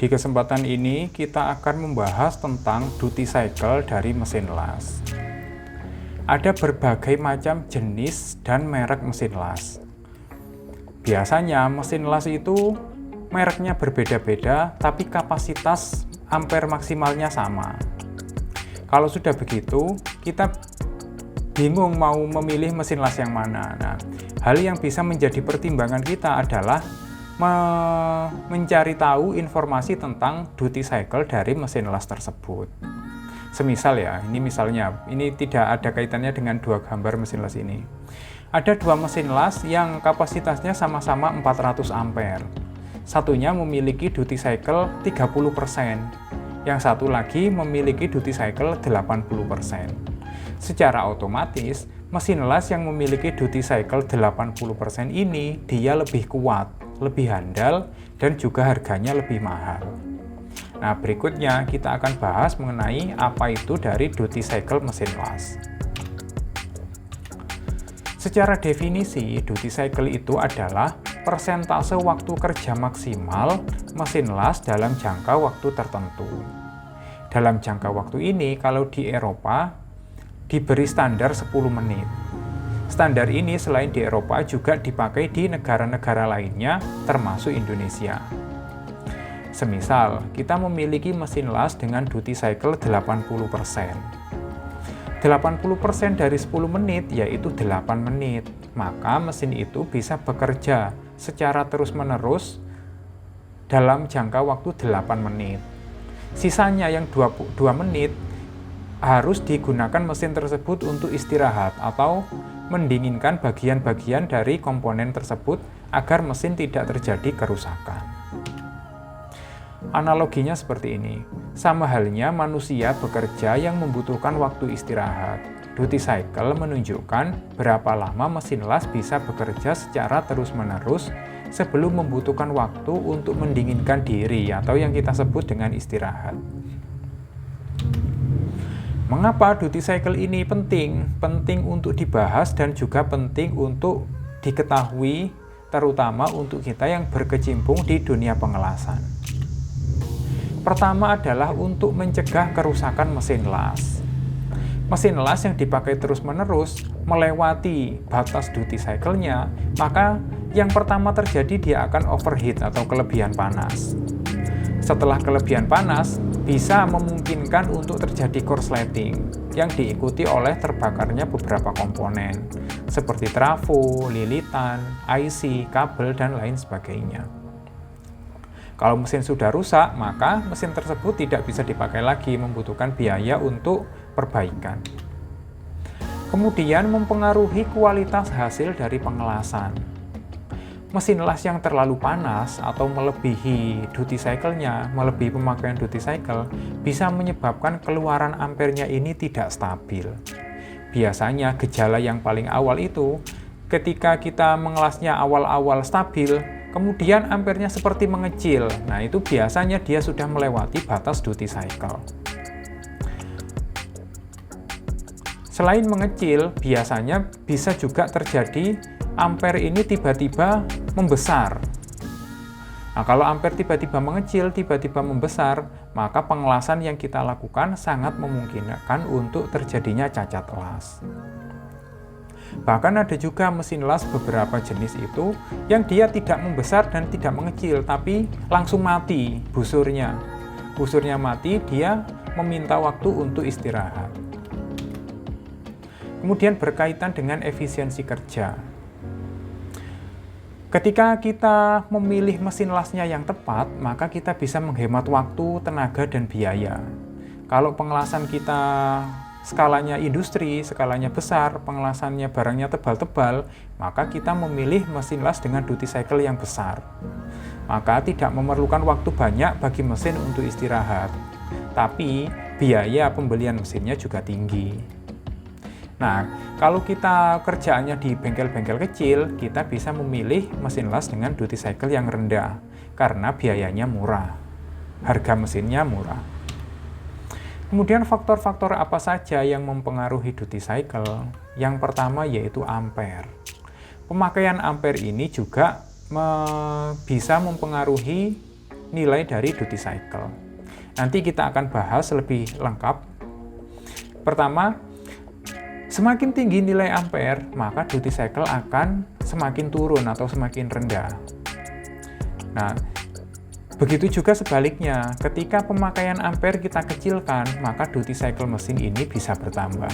Di kesempatan ini kita akan membahas tentang duty cycle dari mesin las. Ada berbagai macam jenis dan merek mesin las. Biasanya mesin las itu mereknya berbeda-beda, tapi kapasitas ampere maksimalnya sama. Kalau sudah begitu, kita bingung mau memilih mesin las yang mana. Nah, hal yang bisa menjadi pertimbangan kita adalah mencari tahu informasi tentang duty cycle dari mesin las tersebut. Semisal ya, ini tidak ada kaitannya dengan dua gambar mesin las ini. Ada dua mesin las yang kapasitasnya sama-sama 400 ampere. Satunya memiliki duty cycle 30%, yang satu lagi memiliki duty cycle 80%. Secara otomatis, mesin las yang memiliki duty cycle 80% ini dia lebih kuat, lebih handal, dan juga harganya lebih mahal. Nah, berikutnya kita akan bahas mengenai apa itu dari duty cycle mesin las. Secara definisi, duty cycle itu adalah persentase waktu kerja maksimal mesin las dalam jangka waktu tertentu. Dalam jangka waktu ini, kalau di Eropa, diberi standar 10 menit. Standar ini selain di Eropa juga dipakai di negara-negara lainnya, termasuk Indonesia. Semisal, kita memiliki mesin las dengan duty cycle 80%. 80% dari 10 menit yaitu 8 menit. Maka mesin itu bisa bekerja secara terus-menerus dalam jangka waktu 8 menit. Sisanya yang 22 menit harus digunakan mesin tersebut untuk istirahat atau mendinginkan bagian-bagian dari komponen tersebut agar mesin tidak terjadi kerusakan. Analoginya seperti ini, sama halnya manusia bekerja yang membutuhkan waktu istirahat. Duty cycle menunjukkan berapa lama mesin las bisa bekerja secara terus-menerus sebelum membutuhkan waktu untuk mendinginkan diri atau yang kita sebut dengan istirahat. Mengapa duty cycle ini penting? Penting untuk dibahas dan juga penting untuk diketahui, terutama untuk kita yang berkecimpung di dunia pengelasan. Pertama adalah untuk mencegah kerusakan mesin las. Mesin las yang dipakai terus-menerus melewati batas duty cycle-nya, maka yang pertama terjadi dia akan overheat atau kelebihan panas. Setelah kelebihan panas, bisa memungkinkan untuk terjadi korsleting yang diikuti oleh terbakarnya beberapa komponen seperti trafo, lilitan, IC, kabel, dan lain sebagainya. Kalau mesin sudah rusak, maka mesin tersebut tidak bisa dipakai lagi, membutuhkan biaya untuk perbaikan. Kemudian mempengaruhi kualitas hasil dari pengelasan. Mesin las yang terlalu panas atau melebihi duty cycle-nya, melebihi pemakaian duty cycle, bisa menyebabkan keluaran ampernya ini tidak stabil. Biasanya gejala yang paling awal itu, ketika kita mengelasnya awal-awal stabil, kemudian ampernya seperti mengecil. Nah, itu biasanya dia sudah melewati batas duty cycle. Selain mengecil, biasanya bisa juga terjadi ampere ini tiba-tiba membesar. Nah, kalau ampere tiba-tiba mengecil, tiba-tiba membesar, maka pengelasan yang kita lakukan sangat memungkinkan untuk terjadinya cacat las. Bahkan ada juga mesin las beberapa jenis itu yang dia tidak membesar dan tidak mengecil, tapi langsung mati busurnya. Busurnya mati, dia meminta waktu untuk istirahat. Kemudian berkaitan dengan efisiensi kerja. Ketika kita memilih mesin lasnya yang tepat, maka kita bisa menghemat waktu, tenaga, dan biaya. Kalau pengelasan kita skalanya industri, skalanya besar, pengelasannya barangnya tebal-tebal, maka kita memilih mesin las dengan duty cycle yang besar. Maka tidak memerlukan waktu banyak bagi mesin untuk istirahat. Tapi biaya pembelian mesinnya juga tinggi. Nah, kalau kita kerjaannya di bengkel-bengkel kecil, kita bisa memilih mesin las dengan duty cycle yang rendah, karena biayanya murah, harga mesinnya murah. Kemudian faktor-faktor apa saja yang mempengaruhi duty cycle? Yang pertama yaitu ampere. Pemakaian ampere ini juga bisa mempengaruhi nilai dari duty cycle. Nanti kita akan bahas lebih lengkap. Pertama, semakin tinggi nilai ampere, maka duty cycle akan semakin turun atau semakin rendah. Nah, begitu juga sebaliknya, ketika pemakaian ampere kita kecilkan, maka duty cycle mesin ini bisa bertambah.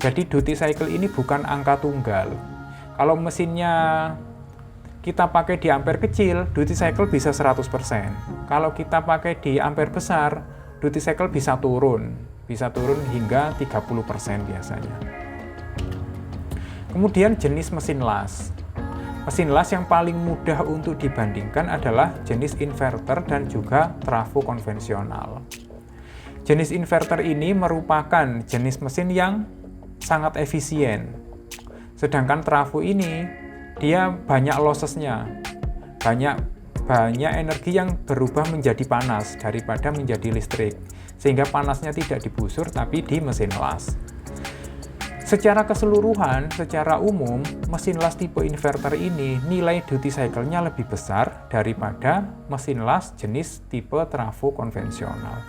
Jadi duty cycle ini bukan angka tunggal. Kalau mesinnya kita pakai di ampere kecil, duty cycle bisa 100%. Kalau kita pakai di ampere besar, duty cycle bisa turun hingga 30% biasanya. Kemudian jenis mesin las. Mesin las yang paling mudah untuk dibandingkan adalah jenis inverter dan juga trafo konvensional. Jenis inverter ini merupakan jenis mesin yang sangat efisien. Sedangkan trafo ini dia banyak losses-nya, banyak energi yang berubah menjadi panas daripada menjadi listrik, sehingga panasnya tidak di busur tapi di mesin las. Secara keseluruhan, secara umum, mesin las tipe inverter ini nilai duty cycle-nya lebih besar daripada mesin las jenis tipe trafo konvensional.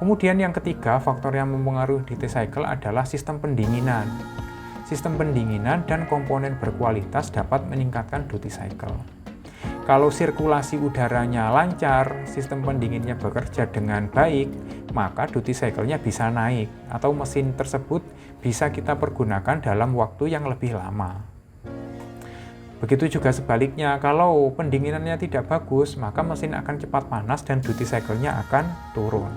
Kemudian yang ketiga, faktor yang mempengaruhi duty cycle adalah sistem pendinginan. Sistem pendinginan dan komponen berkualitas dapat meningkatkan duty cycle. Kalau sirkulasi udaranya lancar, sistem pendinginnya bekerja dengan baik, maka duty cycle-nya bisa naik, atau mesin tersebut bisa kita pergunakan dalam waktu yang lebih lama. Begitu juga sebaliknya, kalau pendinginannya tidak bagus, maka mesin akan cepat panas dan duty cycle-nya akan turun.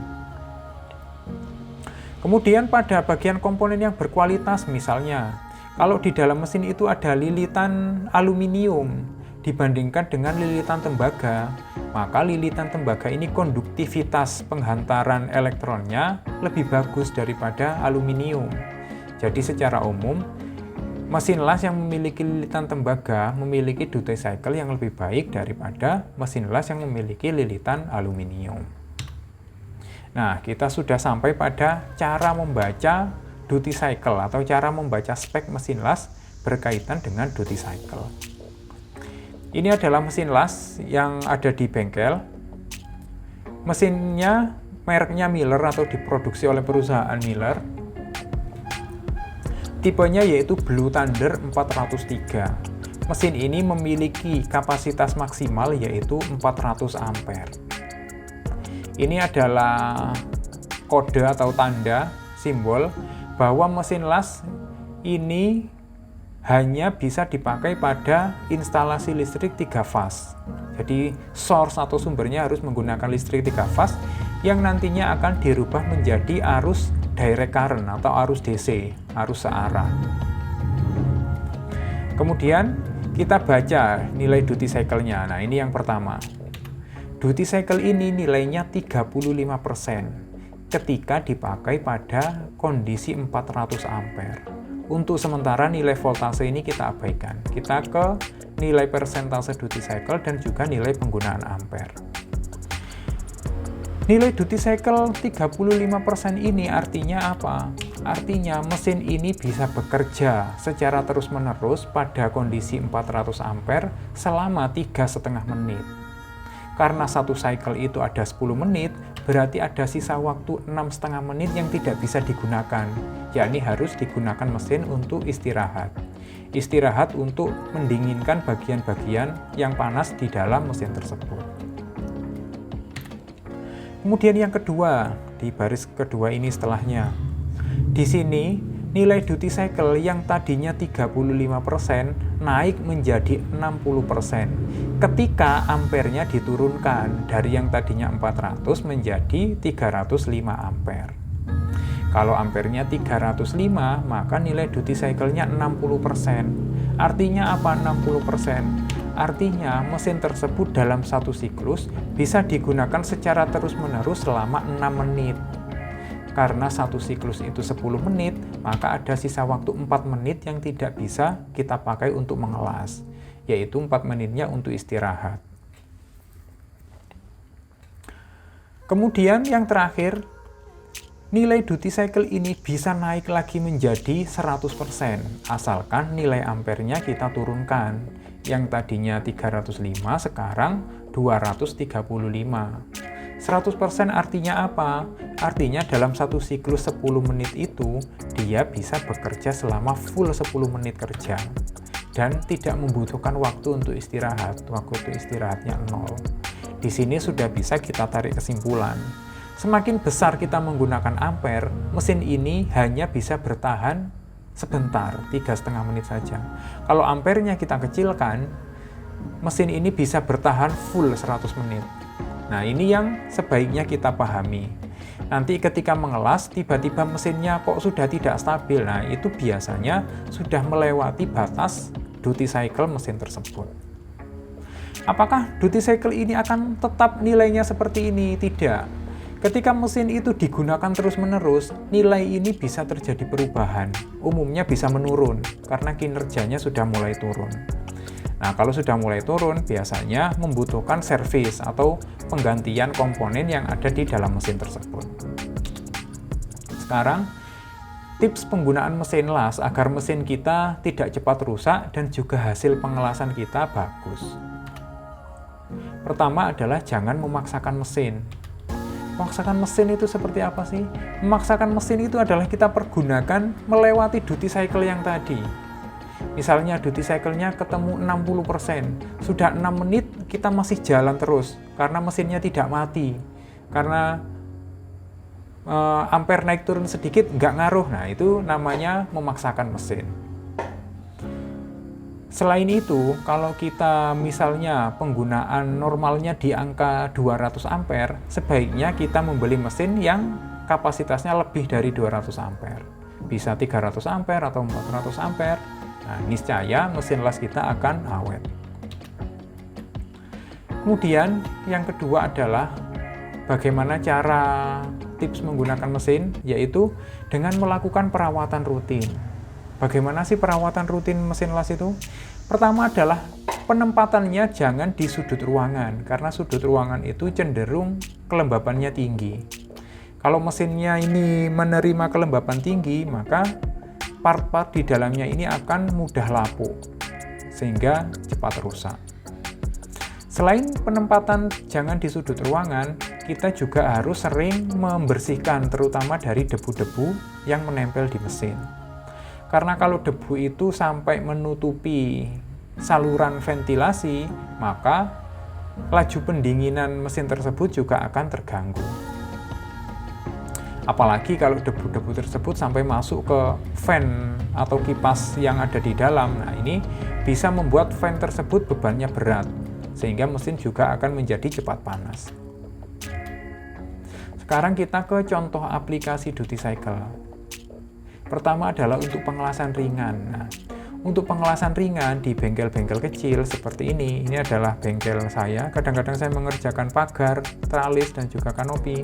Kemudian pada bagian komponen yang berkualitas, misalnya, kalau di dalam mesin itu ada lilitan aluminium dibandingkan dengan lilitan tembaga, maka lilitan tembaga ini konduktivitas penghantaran elektronnya lebih bagus daripada aluminium. Jadi secara umum, mesin las yang memiliki lilitan tembaga memiliki duty cycle yang lebih baik daripada mesin las yang memiliki lilitan aluminium. Nah, kita sudah sampai pada cara membaca duty cycle atau cara membaca spek mesin las berkaitan dengan duty cycle. Ini adalah mesin las yang ada di bengkel. Mesinnya mereknya Miller atau diproduksi oleh perusahaan Miller. Tipenya yaitu Blue Thunder 403. Mesin ini memiliki kapasitas maksimal yaitu 400 ampere. Ini adalah kode atau tanda, simbol, bahwa mesin las ini hanya bisa dipakai pada instalasi listrik 3 fase. Jadi source atau sumbernya harus menggunakan listrik 3 fase yang nantinya akan dirubah menjadi arus direct current atau arus DC, arus searah. Kemudian kita baca nilai duty cycle-nya. Nah, ini yang pertama. Duty cycle ini nilainya 35% ketika dipakai pada kondisi 400 ampere. Untuk sementara nilai voltase ini kita abaikan. Kita ke nilai persentase duty cycle dan juga nilai penggunaan ampere. Nilai duty cycle 35% ini artinya apa? Artinya mesin ini bisa bekerja secara terus-menerus pada kondisi 400 ampere selama 3,5 menit. Karena satu cycle itu ada 10 menit, berarti ada sisa waktu 6,5 menit yang tidak bisa digunakan, yakni harus digunakan mesin untuk istirahat. Istirahat untuk mendinginkan bagian-bagian yang panas di dalam mesin tersebut. Kemudian yang kedua, di baris kedua ini setelahnya. Di sini, nilai duty cycle yang tadinya 35% naik menjadi 60% ketika ampernya diturunkan dari yang tadinya 400 menjadi 305 ampere. Kalau ampernya 305, maka nilai duty cycle-nya 60%. Artinya apa 60%? Artinya mesin tersebut dalam satu siklus bisa digunakan secara terus-menerus selama 6 menit. Karena satu siklus itu 10 menit, maka ada sisa waktu 4 menit yang tidak bisa kita pakai untuk mengelas, yaitu 4 menitnya untuk istirahat. Kemudian yang terakhir, nilai duty cycle ini bisa naik lagi menjadi 100%, asalkan nilai ampernya kita turunkan. Yang tadinya 305 sekarang 235. 100% artinya apa? Artinya dalam satu siklus 10 menit itu, dia bisa bekerja selama full 10 menit kerja. Dan tidak membutuhkan waktu untuk istirahat. Waktu untuk istirahatnya 0. Di sini sudah bisa kita tarik kesimpulan. Semakin besar kita menggunakan ampere, mesin ini hanya bisa bertahan sebentar, 3,5 menit saja. Kalau ampernya kita kecilkan, mesin ini bisa bertahan full 100 menit. Nah, ini yang sebaiknya kita pahami. Nanti ketika mengelas, tiba-tiba mesinnya kok sudah tidak stabil. Nah, itu biasanya sudah melewati batas duty cycle mesin tersebut. Apakah duty cycle ini akan tetap nilainya seperti ini? Tidak. Ketika mesin itu digunakan terus-menerus, nilai ini bisa terjadi perubahan. Umumnya bisa menurun, karena kinerjanya sudah mulai turun. Nah, kalau sudah mulai turun, biasanya membutuhkan servis atau penggantian komponen yang ada di dalam mesin tersebut. Sekarang, tips penggunaan mesin las agar mesin kita tidak cepat rusak dan juga hasil pengelasan kita bagus. Pertama adalah jangan memaksakan mesin. Memaksakan mesin itu seperti apa sih? Memaksakan mesin itu adalah kita pergunakan melewati duty cycle yang tadi. Misalnya duty cycle-nya ketemu 60%, sudah 6 menit kita masih jalan terus karena mesinnya tidak mati. Karena ampere naik turun sedikit nggak ngaruh. Nah, itu namanya memaksakan mesin. Selain itu, kalau kita misalnya penggunaan normalnya di angka 200 ampere, sebaiknya kita membeli mesin yang kapasitasnya lebih dari 200 ampere. Bisa 300 ampere atau 400 ampere. Nah, niscaya mesin las kita akan awet. Kemudian yang kedua adalah bagaimana cara tips menggunakan mesin, yaitu dengan melakukan perawatan rutin. Bagaimana sih perawatan rutin mesin las itu? Pertama adalah penempatannya jangan di sudut ruangan, karena sudut ruangan itu cenderung kelembabannya tinggi. Kalau mesinnya ini menerima kelembaban tinggi, maka part-part di dalamnya ini akan mudah lapuk, sehingga cepat rusak. Selain penempatan jangan di sudut ruangan, kita juga harus sering membersihkan, terutama dari debu-debu yang menempel di mesin. Karena kalau debu itu sampai menutupi saluran ventilasi, maka laju pendinginan mesin tersebut juga akan terganggu. Apalagi kalau debu-debu tersebut sampai masuk ke fan atau kipas yang ada di dalam. Nah, ini bisa membuat fan tersebut bebannya berat, sehingga mesin juga akan menjadi cepat panas. Sekarang kita ke contoh aplikasi duty cycle. Pertama adalah untuk pengelasan ringan. Nah, untuk pengelasan ringan di bengkel-bengkel kecil seperti ini adalah bengkel saya. Kadang-kadang saya mengerjakan pagar, tralis, dan juga kanopi.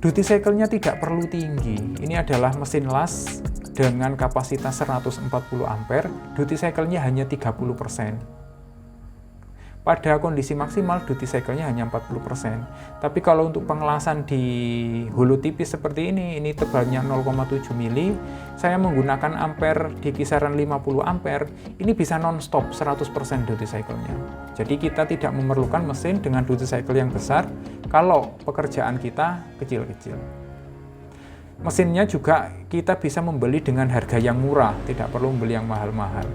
Duty cycle-nya tidak perlu tinggi. Ini adalah mesin las dengan kapasitas 140 ampere, duty cycle-nya hanya 30%. Pada kondisi maksimal, duty cycle-nya hanya 40%. Tapi kalau untuk pengelasan di hulu tipis seperti ini tebalnya 0,7 mili, saya menggunakan ampere di kisaran 50 ampere, ini bisa non-stop 100% duty cycle-nya. Jadi kita tidak memerlukan mesin dengan duty cycle yang besar kalau pekerjaan kita kecil-kecil. Mesinnya juga kita bisa membeli dengan harga yang murah, tidak perlu membeli yang mahal-mahal.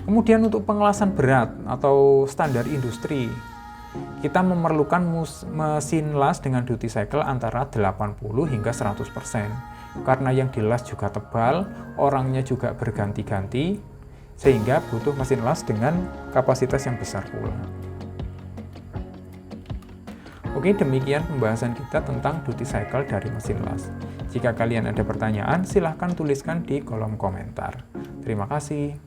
Kemudian untuk pengelasan berat atau standar industri, kita memerlukan mesin las dengan duty cycle antara 80 hingga 100%. Karena yang dilas juga tebal, orangnya juga berganti-ganti, sehingga butuh mesin las dengan kapasitas yang besar pula. Oke, demikian pembahasan kita tentang duty cycle dari mesin las. Jika kalian ada pertanyaan, silahkan tuliskan di kolom komentar. Terima kasih.